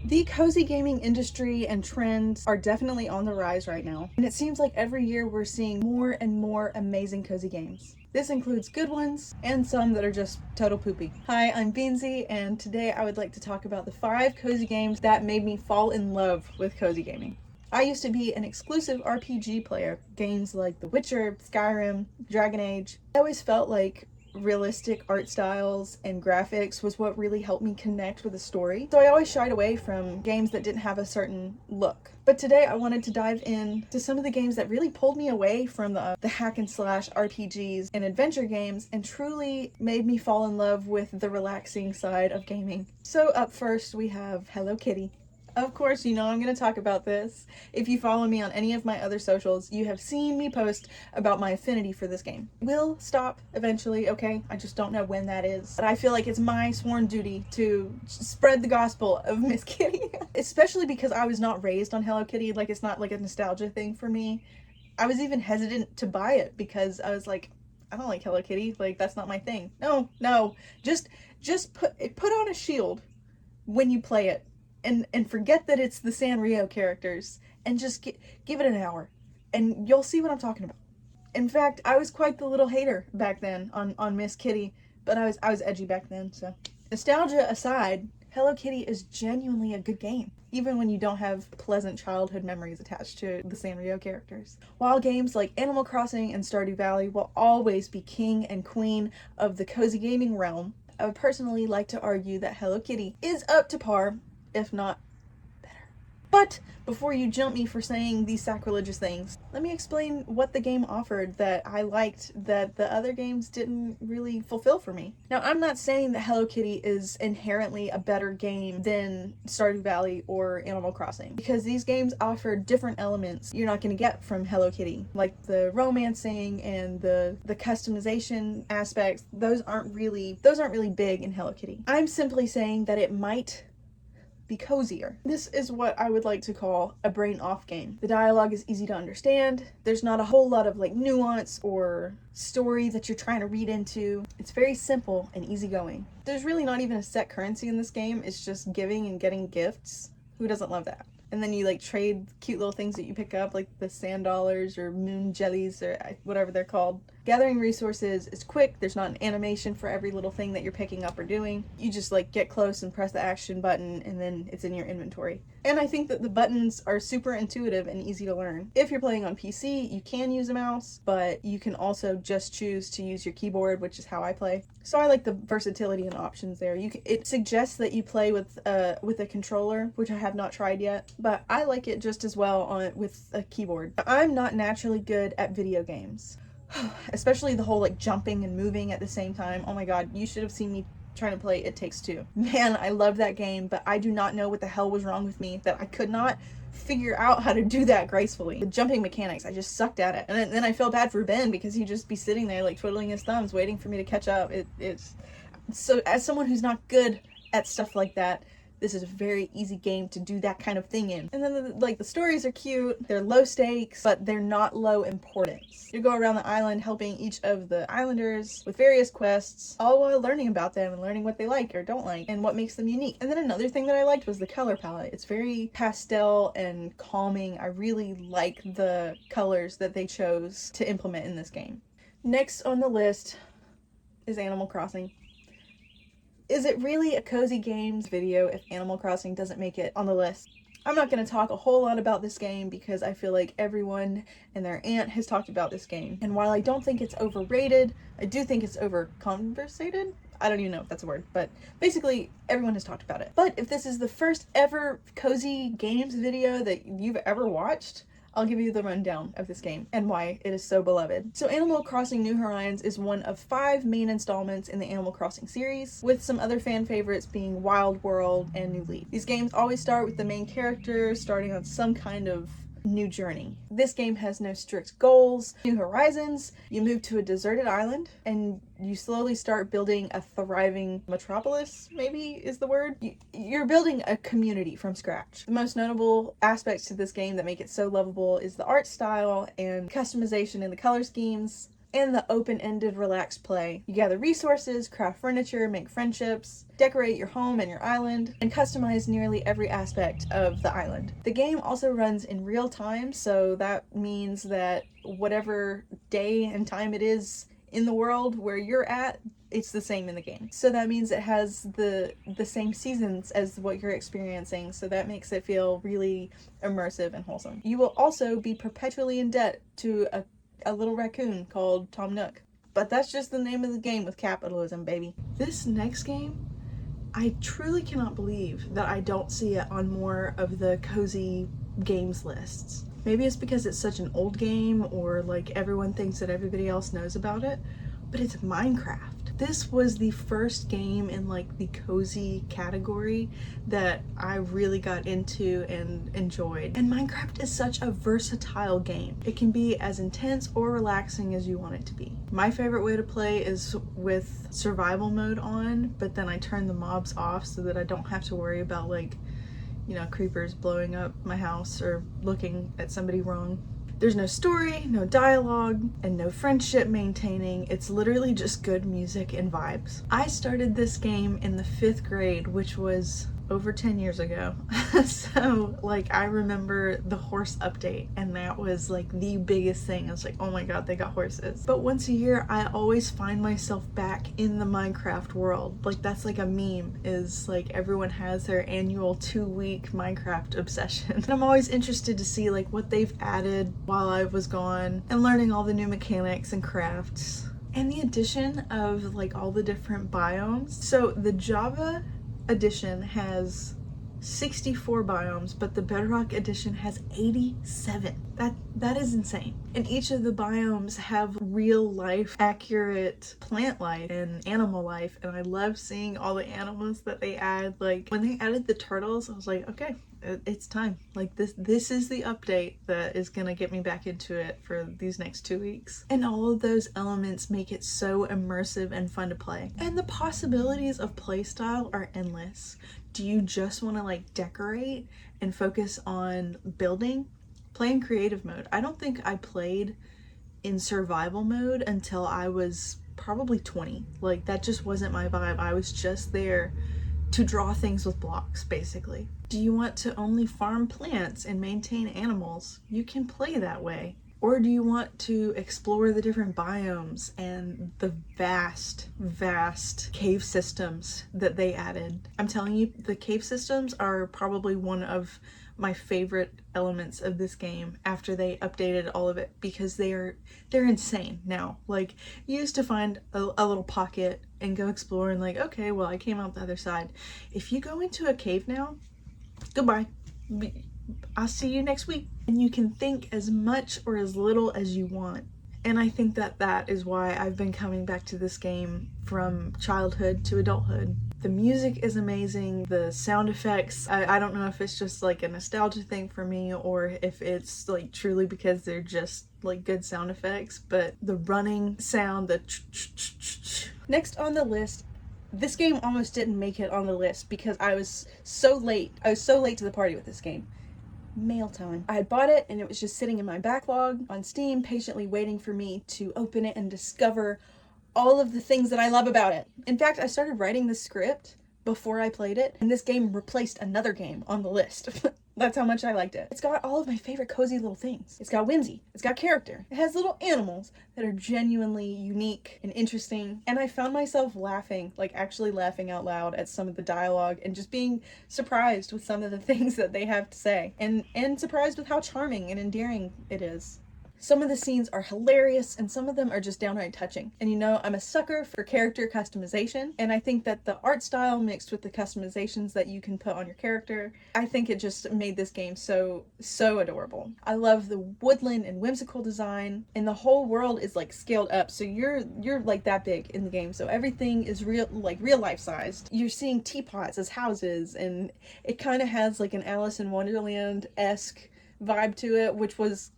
The cozy gaming industry and trends are definitely on the rise right now, and it seems like every year we're seeing more and more amazing cozy games. This includes good ones and some that are just total poopy. Hi, I'm Beansy, and today I would like to talk about the 5 cozy games that made me fall in love with cozy gaming. I used to be an exclusive RPG player. Games like The Witcher, Skyrim, Dragon Age. I always felt like realistic art styles and graphics was what really helped me connect with the story. So I always shied away from games that didn't have a certain look. But today I wanted to dive in to some of the games that really pulled me away from the hack and slash RPGs and adventure games and truly made me fall in love with the relaxing side of gaming. So up first we have Hello Kitty. Of course, you know I'm going to talk about this. If you follow me on any of my other socials, you have seen me post about my affinity for this game. Will stop eventually, okay? I just don't know when that is. But I feel like it's my sworn duty to spread the gospel of Miss Kitty. Especially because I was not raised on Hello Kitty. Like, it's not like a nostalgia thing for me. I was even hesitant to buy it because I was like, I don't like Hello Kitty. Like, that's not my thing. No. Just put on a shield when you play it. And forget that it's the Sanrio characters and just give it an hour and you'll see what I'm talking about. In fact, I was quite the little hater back then on Miss Kitty, but I was edgy back then, so. Nostalgia aside, Hello Kitty is genuinely a good game, even when you don't have pleasant childhood memories attached to the Sanrio characters. While games like Animal Crossing and Stardew Valley will always be king and queen of the cozy gaming realm, I would personally like to argue that Hello Kitty is up to par, if not better. But before you jump me for saying these sacrilegious things, let me explain what the game offered that I liked that the other games didn't really fulfill for me. Now, I'm not saying that Hello Kitty is inherently a better game than Stardew Valley or Animal Crossing, because these games offer different elements you're not going to get from Hello Kitty, like the romancing and the customization aspects. Those aren't really big in Hello Kitty. I'm simply saying that it might be cozier. This is what I would like to call a brain off game. The dialogue is easy to understand. There's not a whole lot of like nuance or story that you're trying to read into. It's very simple and easygoing. There's really not even a set currency in this game. It's just giving and getting gifts. Who doesn't love that? And then you like trade cute little things that you pick up, like the sand dollars or moon jellies or whatever they're called. Gathering resources is quick. There's not an animation for every little thing that you're picking up or doing. You just like get close and press the action button and then it's in your inventory. And I think that the buttons are super intuitive and easy to learn. If you're playing on PC, you can use a mouse, but you can also just choose to use your keyboard, which is how I play. So I like the versatility and options there. It suggests that you play with a controller, which I have not tried yet, but I like it just as well with a keyboard. I'm not naturally good at video games. Especially the whole like jumping and moving at the same time. Oh my god, you should have seen me trying to play It Takes Two. Man, I love that game, but I do not know what the hell was wrong with me that I could not figure out how to do that gracefully. The jumping mechanics, I just sucked at it. And then I felt bad for Ben because he'd just be sitting there like twiddling his thumbs waiting for me to catch up. It's so, as someone who's not good at stuff like that, this is a very easy game to do that kind of thing in. And then the stories are cute, they're low stakes, but they're not low importance. You go around the island helping each of the islanders with various quests, all while learning about them and learning what they like or don't like and what makes them unique. And then another thing that I liked was the color palette. It's very pastel and calming. I really like the colors that they chose to implement in this game. Next on the list is Animal Crossing. Is it really a cozy games video if Animal Crossing doesn't make it on the list? I'm not going to talk a whole lot about this game because I feel like everyone and their aunt has talked about this game. And while I don't think it's overrated, I do think it's over-conversated. I don't even know if that's a word, but basically everyone has talked about it. But if this is the first ever cozy games video that you've ever watched, I'll give you the rundown of this game and why it is so beloved. So Animal Crossing New Horizons is one of 5 main installments in the Animal Crossing series, with some other fan favorites being Wild World and New Leaf. These games always start with the main character starting on some kind of new journey. This game has no strict goals. New Horizons, you move to a deserted island and you slowly start building a thriving metropolis, maybe is the word. You're building a community from scratch. The most notable aspects to this game that make it so lovable is the art style and customization in the color schemes. and the open-ended relaxed play. You gather resources, craft furniture, make friendships, decorate your home and your island, and customize nearly every aspect of the island. The game also runs in real time, so that means that whatever day and time it is in the world where you're at, it's the same in the game. So that means it has the same seasons as what you're experiencing, so that makes it feel really immersive and wholesome. You will also be perpetually in debt to a little raccoon called Tom Nook. But that's just the name of the game with capitalism, baby. This next game, I truly cannot believe that I don't see it on more of the cozy games lists. Maybe it's because it's such an old game, or like everyone thinks that everybody else knows about it, but it's Minecraft. This was the first game in like the cozy category that I really got into and enjoyed. And Minecraft is such a versatile game. It can be as intense or relaxing as you want it to be. My favorite way to play is with survival mode on, but then I turn the mobs off so that I don't have to worry about, like, you know, creepers blowing up my house or looking at somebody wrong. There's no story, no dialogue, and no friendship maintaining. It's literally just good music and vibes. I started this game in the 5th grade, which was over 10 years ago. So like, I remember the horse update, and that was like the biggest thing. I was like, oh my god, they got horses. But once a year, I always find myself back in the Minecraft world. Like, that's like a meme, is like everyone has their annual 2-week Minecraft obsession. And I'm always interested to see like what they've added while I was gone, and learning all the new mechanics and crafts. And the addition of like all the different biomes. So the Java edition has 64 biomes, but the Bedrock edition has 87. That is insane. And each of the biomes have real life, accurate plant life and animal life, and I love seeing all the animals that they add. Like, when they added the turtles, I was like, okay, it's time. Like, this is the update that is gonna get me back into it for these next 2 weeks. And all of those elements make it so immersive and fun to play. And the possibilities of playstyle are endless. Do you just want to like decorate and focus on building? Play in creative mode. I don't think I played in survival mode until I was probably 20. Like, that just wasn't my vibe. I was just there to draw things with blocks, basically. Do you want to only farm plants and maintain animals? You can play that way. Or do you want to explore the different biomes and the vast, vast cave systems that they added? I'm telling you, the cave systems are probably one of my favorite elements of this game after they updated all of it, because they're insane now. Like, you used to find a little pocket and go explore and like, okay, well, I came out the other side. If you go into a cave now, goodbye. I'll see you next week. And you can think as much or as little as you want. And I think that is why I've been coming back to this game from childhood to adulthood. The music is amazing. The sound effects, I don't know if it's just like a nostalgia thing for me, or if it's like truly because they're just like good sound effects, but the running sound, the Next on the list, this game almost didn't make it on the list because I was so late to the party with this game. Mail Time. I had bought it and it was just sitting in my backlog on Steam, patiently waiting for me to open it and discover all of the things that I love about it. In fact, I started writing the script before I played it, and this game replaced another game on the list. That's how much I liked it. It's got all of my favorite cozy little things. It's got whimsy. It's got character. It has little animals that are genuinely unique and interesting. And I found myself laughing, like actually laughing out loud at some of the dialogue, and just being surprised with some of the things that they have to say. And surprised with how charming and endearing it is. Some of the scenes are hilarious, and some of them are just downright touching. And you know, I'm a sucker for character customization, and I think that the art style mixed with the customizations that you can put on your character, I think it just made this game so adorable. I love the woodland and whimsical design, and the whole world is like scaled up, so you're like that big in the game, so everything is real life sized. You're seeing teapots as houses, and it kind of has like an Alice in Wonderland-esque vibe to it, which was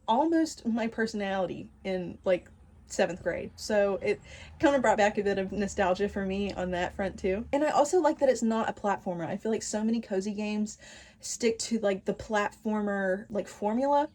almost my personality in like 7th grade. So it kind of brought back a bit of nostalgia for me on that front too. And I also like that it's not a platformer. I feel like so many cozy games stick to like the platformer like formula.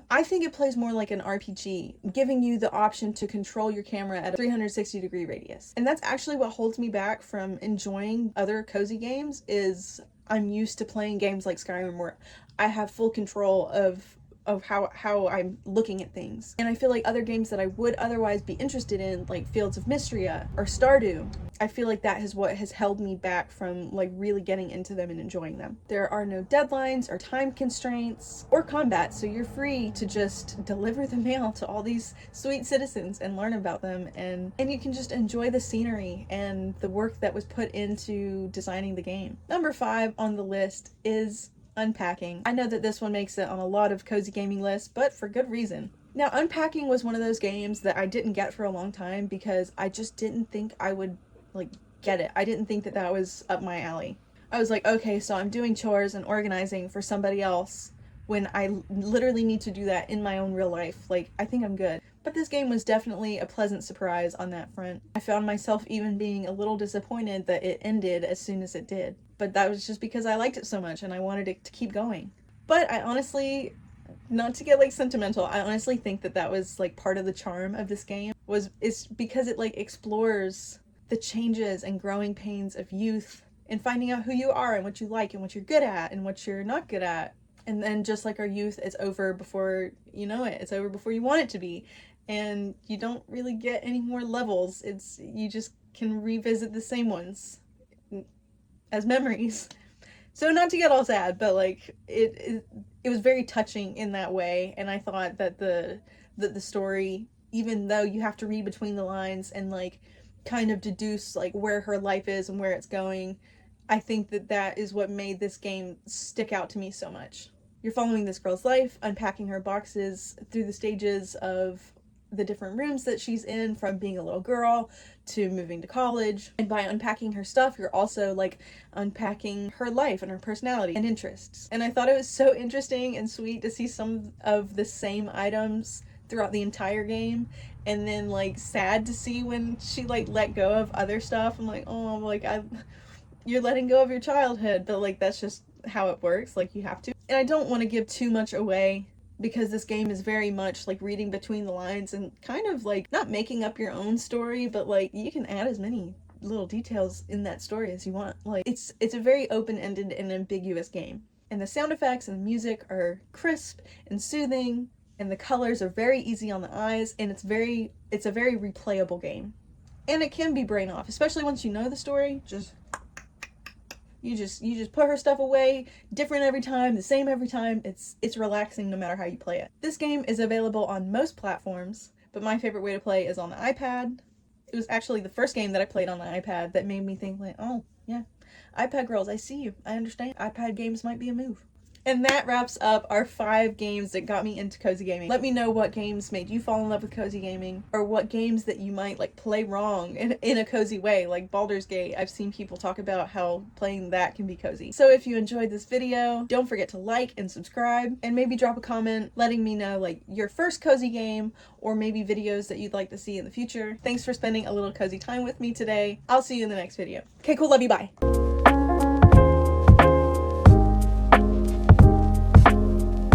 I think it plays more like an RPG, giving you the option to control your camera at a 360-degree radius. And that's actually what holds me back from enjoying other cozy games. Is I'm used to playing games like Skyrim where I have full control of how I'm looking at things. And I feel like other games that I would otherwise be interested in, like Fields of Mystria or Stardew, I feel like that is what has held me back from like really getting into them and enjoying them. There are no deadlines or time constraints or combat, so you're free to just deliver the mail to all these sweet citizens and learn about them, and you can just enjoy the scenery and the work that was put into designing the game. Number 5 on the list is Unpacking. I know that this one makes it on a lot of cozy gaming lists, but for good reason. Now, Unpacking was one of those games that I didn't get for a long time because I just didn't think I would like get it. I didn't think that that was up my alley. I was like, okay, so I'm doing chores and organizing for somebody else when I literally need to do that in my own real life. Like, I think I'm good. But this game was definitely a pleasant surprise on that front. I found myself even being a little disappointed that it ended as soon as it did. But that was just because I liked it so much and I wanted it to keep going. But I honestly, not to get like sentimental, I honestly think that that was like part of the charm of this game is because it like explores the changes and growing pains of youth and finding out who you are and what you like and what you're good at and what you're not good at. And then just like our youth, it's over before you know it. It's over before you want it to be. And you don't really get any more levels. You just can revisit the same ones as memories. So not to get all sad, but like it was very touching in that way. And I thought that the story, even though you have to read between the lines and like kind of deduce like where her life is and where it's going, I think that that is what made this game stick out to me so much. You're following this girl's life, unpacking her boxes through the stages of the different rooms that she's in, from being a little girl to moving to college. And by unpacking her stuff, you're also like unpacking her life and her personality and interests. And I thought it was so interesting and sweet to see some of the same items throughout the entire game, and then like sad to see when she like let go of other stuff. I'm like, oh, like you're letting go of your childhood, but like that's just how it works, like you have to. And I don't want to give too much away because this game is very much like reading between the lines and kind of like not making up your own story, but like you can add as many little details in that story as you want. Like it's a very open-ended and ambiguous game, and the sound effects and the music are crisp and soothing, and the colors are very easy on the eyes, and it's a very replayable game. And it can be brain off, especially once you know the story. You just put her stuff away, different every time, the same every time. It's relaxing no matter how you play it. This game is available on most platforms, but my favorite way to play is on the iPad. It was actually the first game that I played on the iPad that made me think like, oh yeah, iPad girls, I see you. I understand. iPad games might be a move. And that wraps up our 5 games that got me into cozy gaming. Let me know what games made you fall in love with cozy gaming, or what games that you might like play wrong in a cozy way, like Baldur's Gate. I've seen people talk about how playing that can be cozy. So if you enjoyed this video, don't forget to like and subscribe, and maybe drop a comment letting me know like your first cozy game, or maybe videos that you'd like to see in the future. Thanks for spending a little cozy time with me today. I'll see you in the next video. Okay, cool, love you, bye.